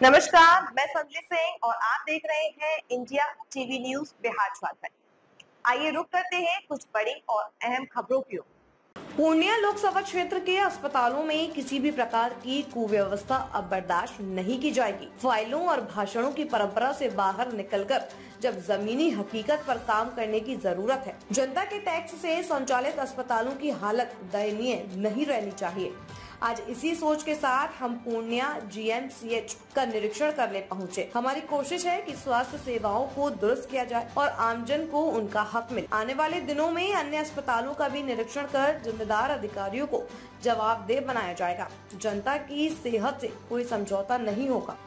नमस्कार, मैं संजय सिंह और आप देख रहे हैं India TV news Bihar Jharkhand. आइए रुक करते हैं कुछ बड़ी और अहम खबरों की ओर। पूर्णिया लोकसभा क्षेत्र के अस्पतालों में किसी भी प्रकार की कुव्यवस्था अब बर्दाश्त नहीं की जाएगी। फाइलों और भाषणों की परंपरा से बाहर निकलकर जब जमीनी हकीकत पर काम करने की जरूरत है। जनता के टैक्स से संचालित अस्पतालों की हालत दयनीय नहीं रहनी चाहिए। आज इसी सोच के साथ हम पूर्णिया GMCH का निरीक्षण करने पहुंचे। हमारी कोशिश है कि स्वास्थ्य सेवाओं को दुरुस्त किया जाए और आमजन को उनका हक मिले। आने वाले दिनों में अन्य अस्पतालों का भी निरीक्षण कर जिम्मेदार अधिकारियों को जवाबदेह बनाया जाएगा। जनता की सेहत से कोई समझौता नहीं होगा।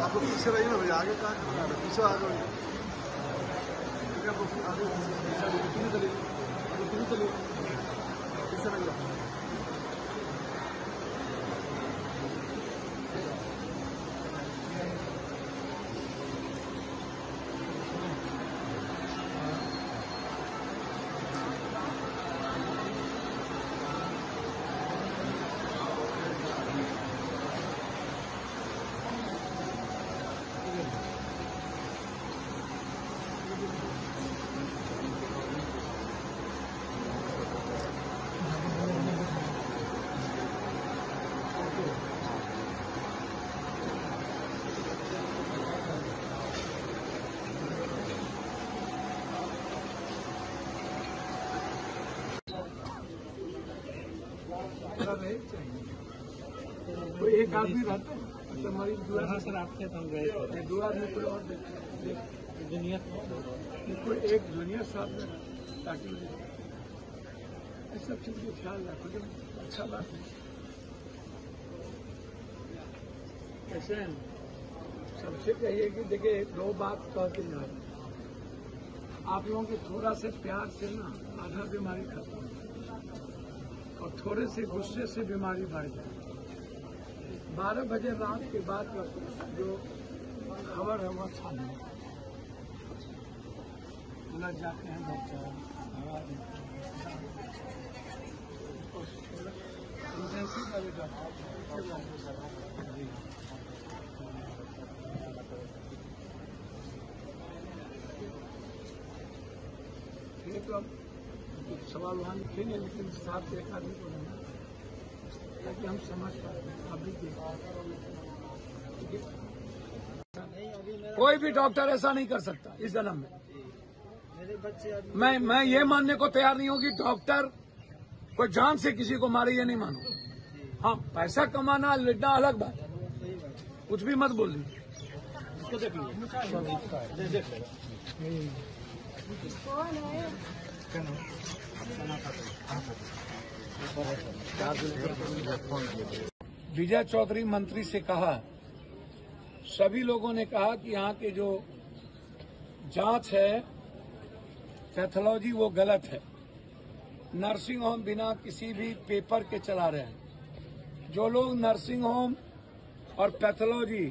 आप लोग पीछे रहिए ना भैया, आगे कहाँ खड़ा है? पीछे आगे रहिए। आगे चलिए, पीछे रहिए। कोई एक आदमी रहता है तो हमारी सर आपसे हम गए दो आदमी कोई और जूनियर कोई एक जूनियर साहब में ताकि सब चीज का ख्याल रखो जब अच्छा बात है। कैसे हैं सबसे कहिए कि देखिए दो बात कहते हैं आप लोगों के थोड़ा से प्यार से ना आधा बीमारी खत्म और थोड़े से गुस्से से बीमारी बढ़ जाए। 12 बजे रात के बाद जो खबर है वो अच्छा नहीं उलझ जाते हैं बच्चा इंटेंसिव वाले डॉक्टर ये तो अब सवाल वहाँ लिखेंगे लेकिन साथ एक आदमी को नहीं ताकि हम समझ पाए अभी कोई भी डॉक्टर ऐसा नहीं कर सकता इस जन्म में। मेरे बच्चे मैं ये मानने को तैयार नहीं हूँ कि डॉक्टर कोई जान से किसी को मारे, ये नहीं मानू। हाँ, पैसा कमाना लड़ना अलग बात है, कुछ भी मत बोल लीजिए। विजय चौधरी मंत्री से कहा, सभी लोगों ने कहा कि यहाँ के जो जांच है पैथोलॉजी वो गलत है। नर्सिंग होम बिना किसी भी पेपर के चला रहे हैं। जो लोग नर्सिंग होम और पैथोलॉजी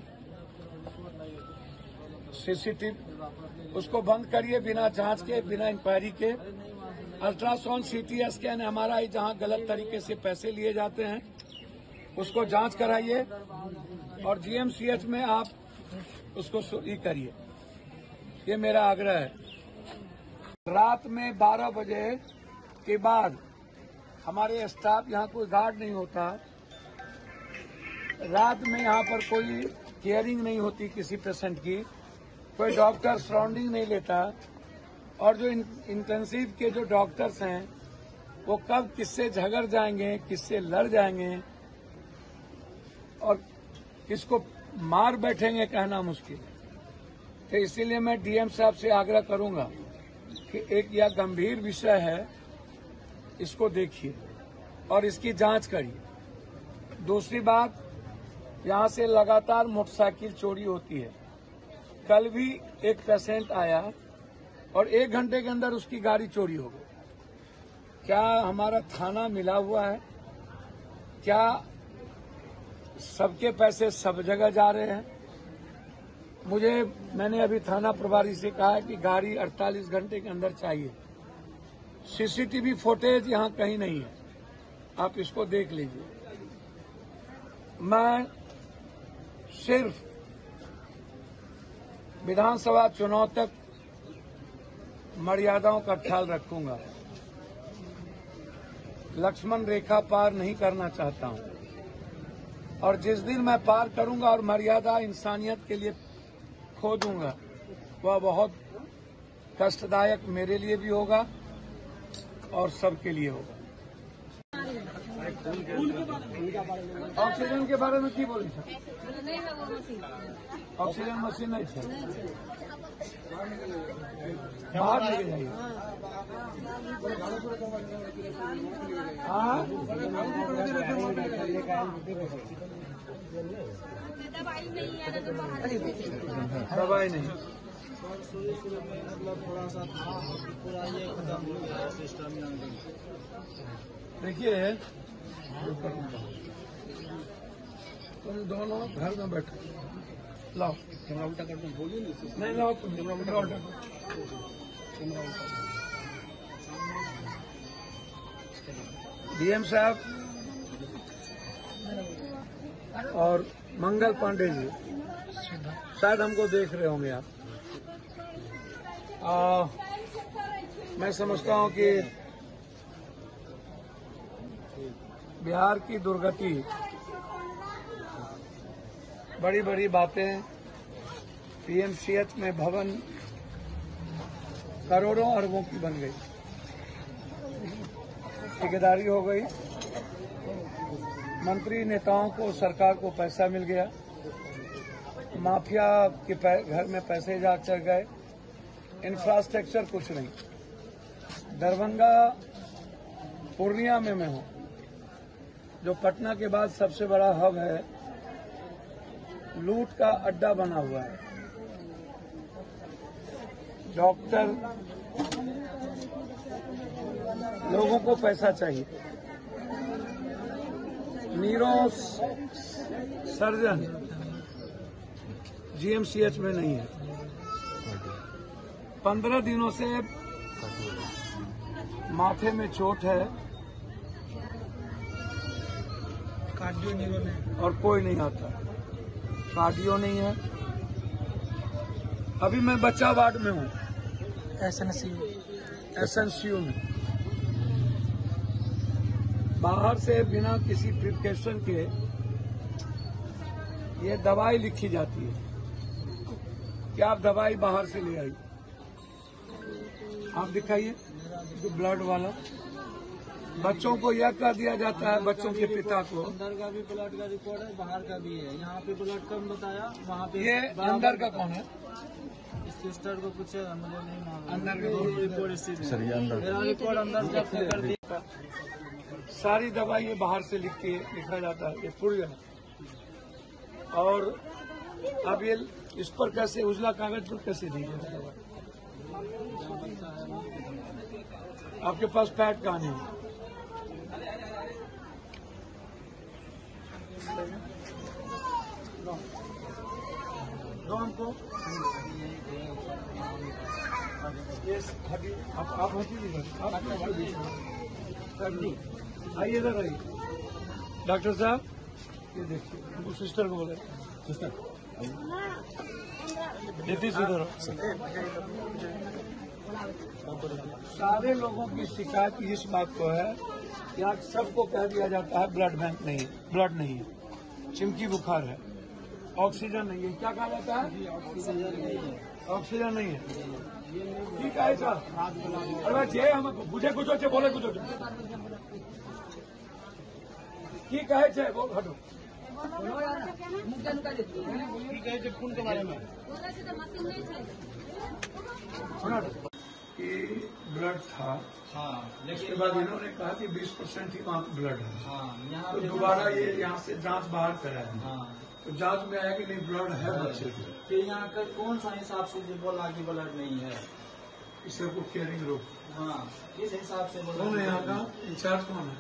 सीसीटीवी उसको बंद करिए, बिना जांच के, बिना इंक्वायरी के। अल्ट्रासाउंड, सीटी स्कैन, एमआरआई जहां गलत तरीके से पैसे लिए जाते हैं उसको जांच कराइए और जीएमसीएच में आप उसको सुई करिए। ये मेरा आग्रह है। रात में 12 बजे के बाद हमारे स्टाफ, यहाँ कोई गार्ड नहीं होता, रात में यहाँ पर कोई केयरिंग नहीं होती किसी पेशेंट की, कोई डॉक्टर सराउंडिंग नहीं लेता, और जो इंटेंसिव के जो डॉक्टर्स हैं वो कब किससे झगड़ जाएंगे, किससे लड़ जाएंगे और किसको मार बैठेंगे कहना मुश्किल है। तो इसीलिए मैं डीएम साहब से आग्रह करूंगा कि एक यह गंभीर विषय है, इसको देखिए और इसकी जांच करिए। दूसरी बात, यहां से लगातार मोटरसाइकिल चोरी होती है। कल भी एक पेशेंट आया और 1 घंटे के अंदर उसकी गाड़ी चोरी हो गई। क्या हमारा थाना मिला हुआ है? क्या सबके पैसे सब जगह जा रहे हैं? मैंने अभी थाना प्रभारी से कहा है कि गाड़ी 48 घंटे के अंदर चाहिए। सीसीटीवी फुटेज यहां कहीं नहीं है, आप इसको देख लीजिए। मैं सिर्फ विधानसभा चुनाव तक मर्यादाओं का ख्याल रखूंगा, लक्ष्मण रेखा पार नहीं करना चाहता हूं। और जिस दिन मैं पार करूंगा और मर्यादा इंसानियत के लिए खो दूंगा, वह बहुत कष्टदायक मेरे लिए भी होगा और सबके लिए होगा। ऑक्सीजन के बारे में की बोली सर? ऑक्सीजन मशीन नहीं है, बाहर लेके जाइए। हाँ, दवाई नहीं, मतलब थोड़ा सा पूरा ये खत्म हो गया सिस्टम। देखिए तुम दोनों घर में बैठो, लाओ कैमरा उल्टा कर दूं, बोलिए नहीं लाओ, तुम कैमरा उल्टा डीएम साहब और मंगल पांडे जी शायद हमको देख रहे होंगे आप। मैं समझता हूं कि बिहार की दुर्गति, बड़ी बड़ी बातें, पीएमसीएच में भवन करोड़ों अरबों की बन गई, ठेकेदारी हो गई, मंत्री नेताओं को, सरकार को पैसा मिल गया, माफिया के घर में पैसे जा चढ़ गए, इंफ्रास्ट्रक्चर कुछ नहीं। दरभंगा, पूर्णिया में मैं हूं, जो पटना के बाद सबसे बड़ा हब है, लूट का अड्डा बना हुआ है। डॉक्टर, लोगों को पैसा चाहिए, न्यूरो सर्जन जीएमसीएच में नहीं है। 15 दिनों से माथे में चोट है, कार्डियो न्यूरो में, और कोई नहीं आता। कार्डियो नहीं है। अभी मैं बच्चा वार्ड में हूँ, एसएनसीयू में। बाहर से बिना किसी प्रिस्क्रिप्शन के ये दवाई लिखी जाती है कि आप दवाई बाहर से ले आई। आप दिखाइए, जो ब्लड वाला, बच्चों को यह कह दिया जाता है, बच्चों के पिता को, अंदर का भी ब्लड का रिकॉर्ड है, बाहर का भी है। यहाँ पे ब्लड कम बताया, वहाँ पे ये अंदर का कौन है? सिस्टर को पूछेगा, मुझे नहीं मालूम। अंदर का रिपोर्ट मेरा रिकॉर्ड अंदर से कर दिया। सारी दवाई ये बाहर से लिखा जाता है, ये पुर्जा। और अब ये इस पर कैसे, उजला कागज पर कैसे दी जाए दवाई? आपके पास पैड कहाँ नहीं है? दो हमको। हटिए, आप हटिए, आइए इधर आइए। डॉक्टर साहब ये देखिए, वो सिस्टर को बोले, सिस्टर नीतीश इधर। सारे लोगों की शिकायत इस बात को है कि आज सबको कह दिया जाता है ब्लड बैंक नहीं, ब्लड नहीं है, चिमकी बुखार है, ऑक्सीजन नहीं है। क्या कहा जाता है? ऑक्सीजन नहीं है। ठीक है सर, अरे जे हम बुझे कुछ अच्छे बोले कुछ अच्छे की कहे छे बोल हटो खून के बारे में कि ब्लड था। हाँ, उसके बाद इन्होंने कहा कि 20% ही वहाँ पे ब्लड है। हाँ, यहाँ तो पे दोबारा ये यहाँ से जांच बाहर कराया। हाँ, तो जांच में आया कि नहीं ब्लड है बच्चे को। फिर यहाँ का कौन सा हिसाब से जो बोला कि ब्लड नहीं है? इससे को केयरिंग रोग। हाँ, किस हिसाब से बोला? कौन है यहाँ का इंचार्ज? कौन है?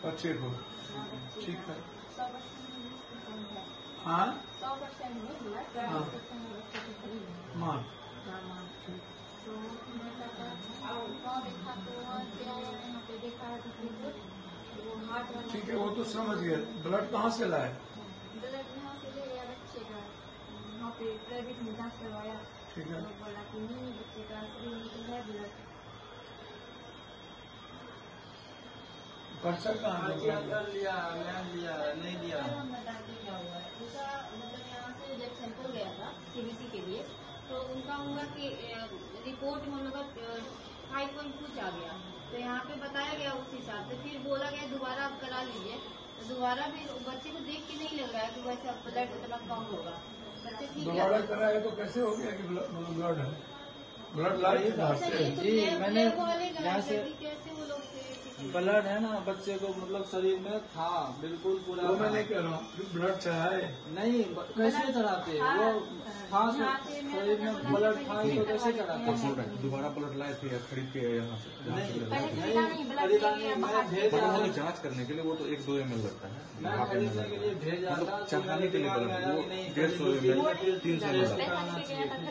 बच्चे को ठीक है। हाँ माँ ठीक है, वो तो समझ गए। ब्लड कहाँ से लाए? ब्लड यहाँ से ले लिया बच्चे का, वहाँ पे प्राइवेट में जांच करवाया। ठीक है। तो बोला कि नहीं बच्चे का शरीर में तो है ब्लड। पर्चा कहाँ है? कर लिया, नहीं लिया। क्या हुआ है उसका, मतलब यहाँ से जब सैंपल गया था सीबीसी के लिए, तो उनका हुआ कि रिपोर्ट में उनका 5.2 आ गया। तो यहाँ पे बताया गया उस हिसाब से, फिर बोला गया दोबारा आप करा लीजिए। तो दोबारा भी बच्चे को देख के नहीं लग रहा है कि वैसे ब्लड उतना कम होगा। बच्चे ठीक है। दोबारा कराए तो कैसे हो गया कि ब्लड है? ब्लड लाए जी, मैंने यहाँ से कैसे वो लोग ब्लड है ना बच्चे को, मतलब शरीर में था बिल्कुल पूरा। वो मैं नहीं कह रहा हूँ, ब्लड चढ़ाए नहीं, कैसे चढ़ाते? वो था शरीर में ब्लड था तो कैसे चढ़ाते? दोबारा ब्लड लाए थे या खरीद के यहाँ से? नहीं, मैं जांच करने के लिए वो तो 1-2 ml लगता है। मैं खरीदने के लिए भेजा था, मतलब चढ़ाने के लिए ब्लड वो 150 ml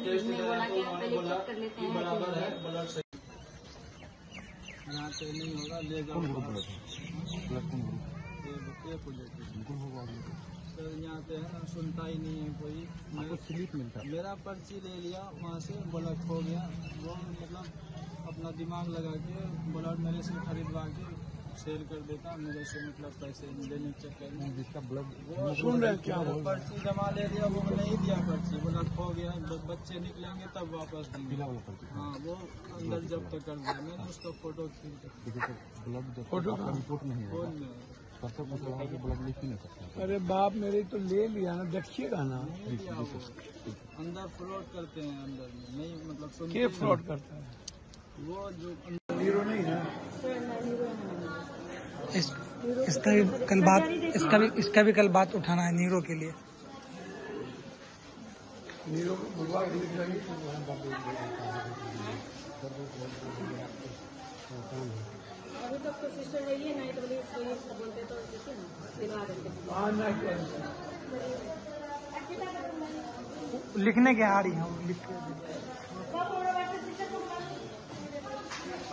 300 ml बराबर है ब्लड से। यहाँ से नहीं होगा, ले जाओ। ब्लड कौन तो यहाँ पे है ना, सुनता ही नहीं है कोई। आपको स्लिप मिलता है? मेरा पर्ची ले लिया वहाँ से, ब्लड खो गया। वो मतलब अपना दिमाग लगा के ब्लड मेरे से खरीदवा के सेल कर देता, मेरे से मतलब पैसे देने के चक्कर में। जिसका ब्लड सुन रहे क्या बोल? पर्ची जमा ले लिया, वो नहीं दिया पर्ची, ब्लड खो गया। बच्चे निकलेंगे तब वापस देंगे। हाँ, वो अंदर जब्त कर दिया। मैंने उसका फोटो खींच ब्लड फोटो का रिपोर्ट नहीं है, फोन में। तब तक मतलब ब्लड लिख ही नहीं सकता। अरे बाप मेरे तो ले लिया ना, देखिएगा ना। अंदर फ्रॉड करते हैं, अंदर में नहीं, मतलब सुनते के फ्रॉड करता है? वो जो हीरो नहीं है। इसका भी कल बात उठाना है नीरो के लिए। हीरो को बुलवा के लिख रही अभी तक तो सिस्टर नहीं है, नहीं तो बोलते तो देखिए ना दिलवा देते। लिखने के आ रही हूँ, लिख के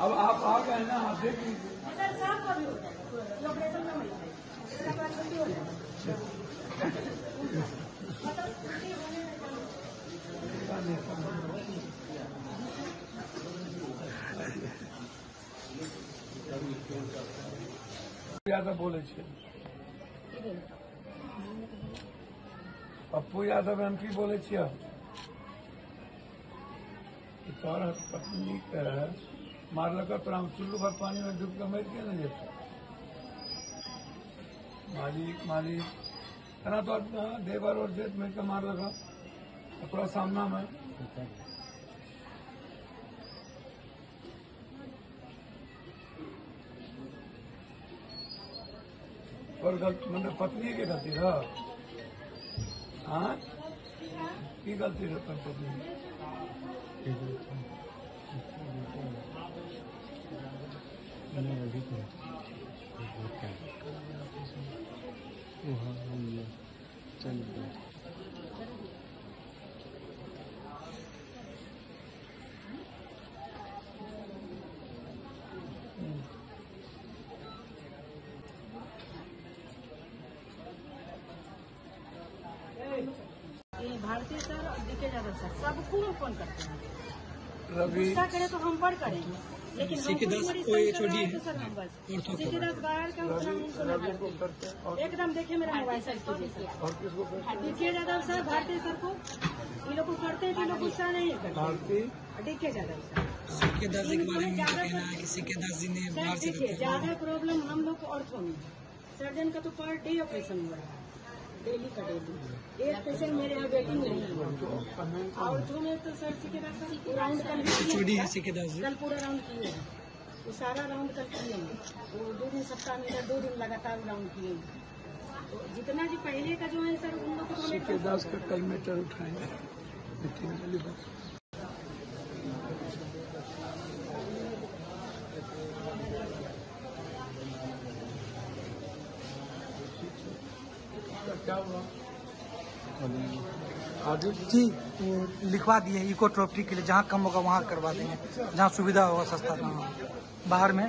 अब आप आ गए ना, आप देख लीजिए। यादव बोले छे, पप्पू यादव MP बोले छियै कि तोहर पत्नी के मारलक तो हम चुल्लू भर पानी में डूब के मर के न जेते। मालिक है तो देवर और जेठ मिल के मार लगा अपना सामना में। और गलती मतलब पत्नी के गलती रहा। हाँ की गलती रहा पत्नी के ज्यादा सर सबको हम फोन करते हैं। रवि गुस्सा करे तो हम पर करेंगे, लेकिन सीकेदास हमको कोई रिस्पॉन्स छोड़ी करना है तो सर हम बस सीकेदास बाहर का उतना हमको ना रवि को करते हैं और एकदम देखिए मेरा मोबाइल सर कीजिए सर। और किसको करते हैं? डीके यादव सर भारतीय सर को ये लोग को करते हैं कि लोग गुस्सा नहीं करते। भारती डीके यादव सर सीकेदास जी के बारे में उनका कहना है कि सीकेदास जी ने बाहर से देखिए ज्यादा प्रॉब्लम हम लोग को ऑर्थो में, सर्जन का तो पर डे ऑपरेशन हुआ है, डेली का डेली। एक पेशेंट मेरे यहाँ वेटिंग नहीं है। ऑर्थो में तो सर सीकेदास सर राउंड कल भी छोड़ी है सीकेदास जी। कल पूरा राउंड किए हैं, वो सारा राउंड कल किए हैं। वो 2 दिन सप्ताह में 2 दिन लगातार राउंड किए हैं। तो जितना भी पहले का जो है सर उन लोग को सीकेदास का कल मीटर उठाएंगे मीटिंग के लिए बस। क्या हुआ आगे जी वो लिखवा दिए इकोट्रोपिक के लिए, जहाँ कम होगा वहाँ करवा देंगे, जहाँ सुविधा होगा सस्ता था। बाहर में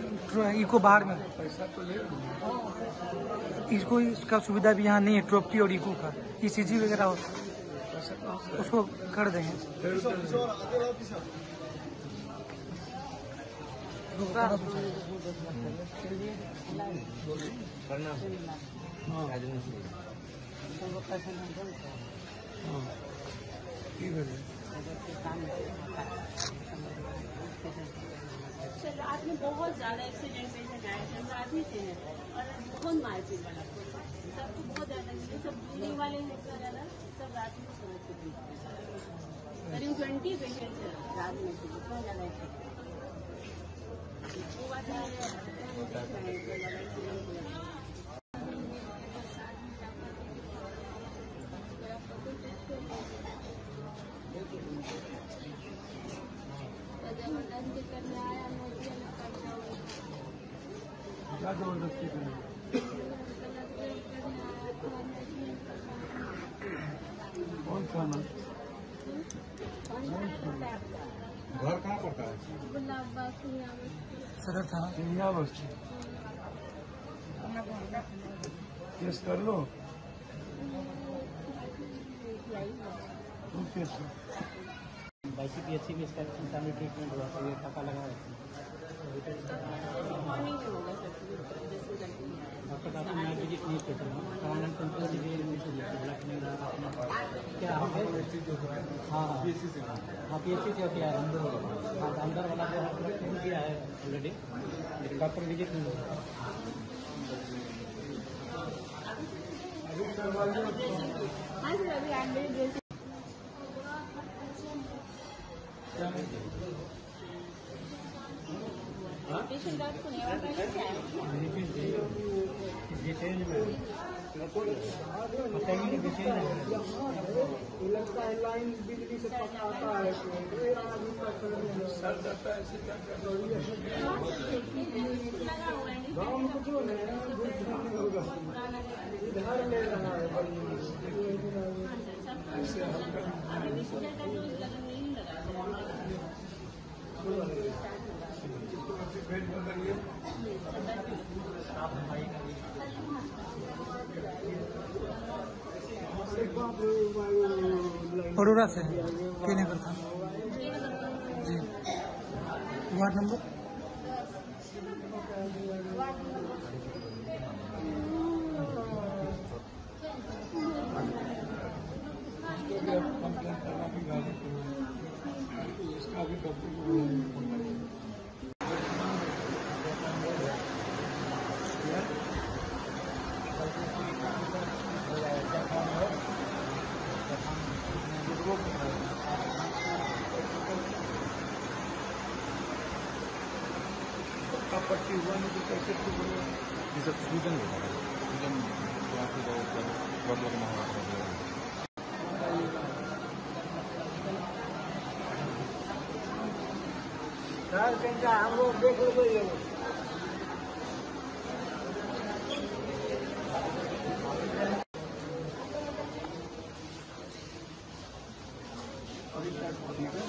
इको बाहर में पैसा तो ले इसको इसका सुविधा भी यहाँ नहीं है, ट्रोपटी और इको का ECG वगैरह हो उसको कर देंगे। सर रात में बहुत ज्यादा एक्सीडेंट पेशेंट आए थे, रात ही से है और बहुत मारपीट वाला सबको बहुत ज्यादा, सब दूरी वाले हैं ज्यादा, सब रात में समझ के करीब 20 पेशेंट रात में थे, बहुत ज्यादा एक्सीडेंट। वो बात क्या जबरदस्ती करें? कौन सा ना घर कहाँ पड़ता है? सदर थाना सिंधिया बस्ती केस कर लो। तुम केस करो। ICPSC में इसका फैमिली ट्रीटमेंट हुआ था, ये पता लगा डॉक्टर काफी मैं विजिट नहीं करता हूँ, ऑनलाइन कंट्रोल क्या हाँ PSC से किया है अंदर वाला जो किया है ऑलरेडी, लेकिन डॉक्टर विजिट नहीं होगा। हाँ सर अभी एम्बुलेंस पेशेंट रात को नहीं और पहले से आए डिटेल में बताइए, डिटेल लाइन बिजली से पकड़ाता है सर जाता है, ऐसे क्या कर रही है? लगा हुआ है गाँव में कुछ नहीं होगा, इधर ले रहा है ऐसे हल्का पेट बदलिए। बड़ोरा से के नगर था जी, वार्ड नंबर कंप्लेंट करना भी गाड़ी इसका भी डॉक्टर पट्टी हुआ नहीं तो कैसे ये सब सूजन होता है, सूजन बहुत लोग हम लोग देख लो। अभी ठीक है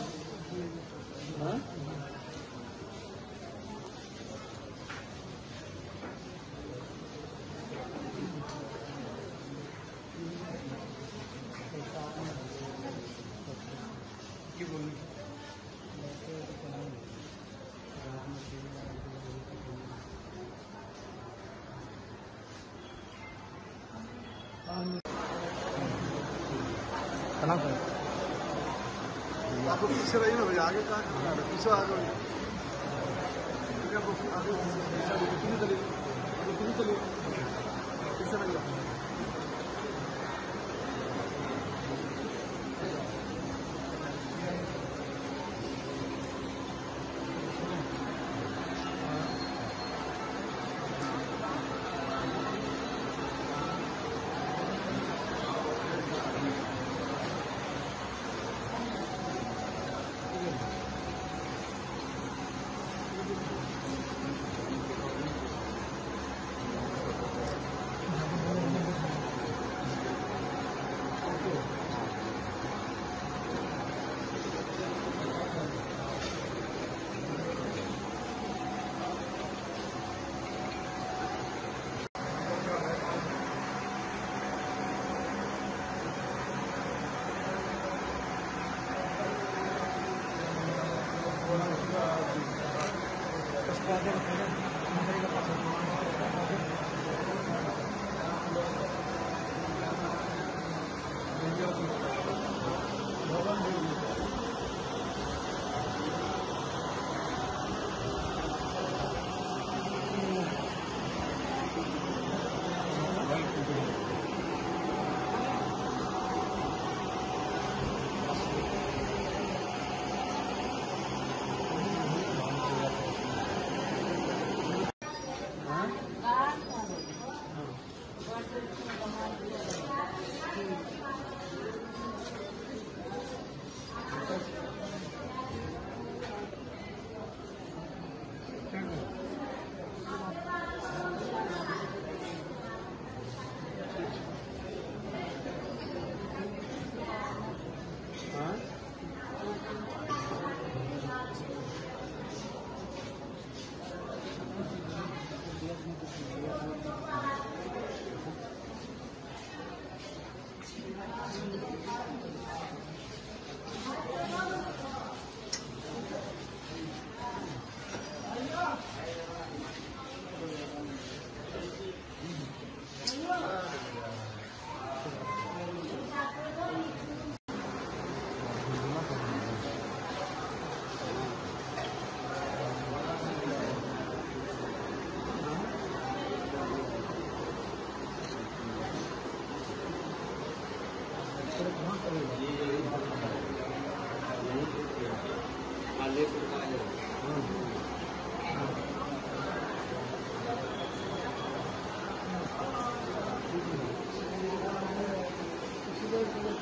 प्रणाम करें। आप लोग पीछे रहिए ना भैया, आगे कहाँ पीछे आ गए आगे चलिए पीछे रहिए।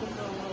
तो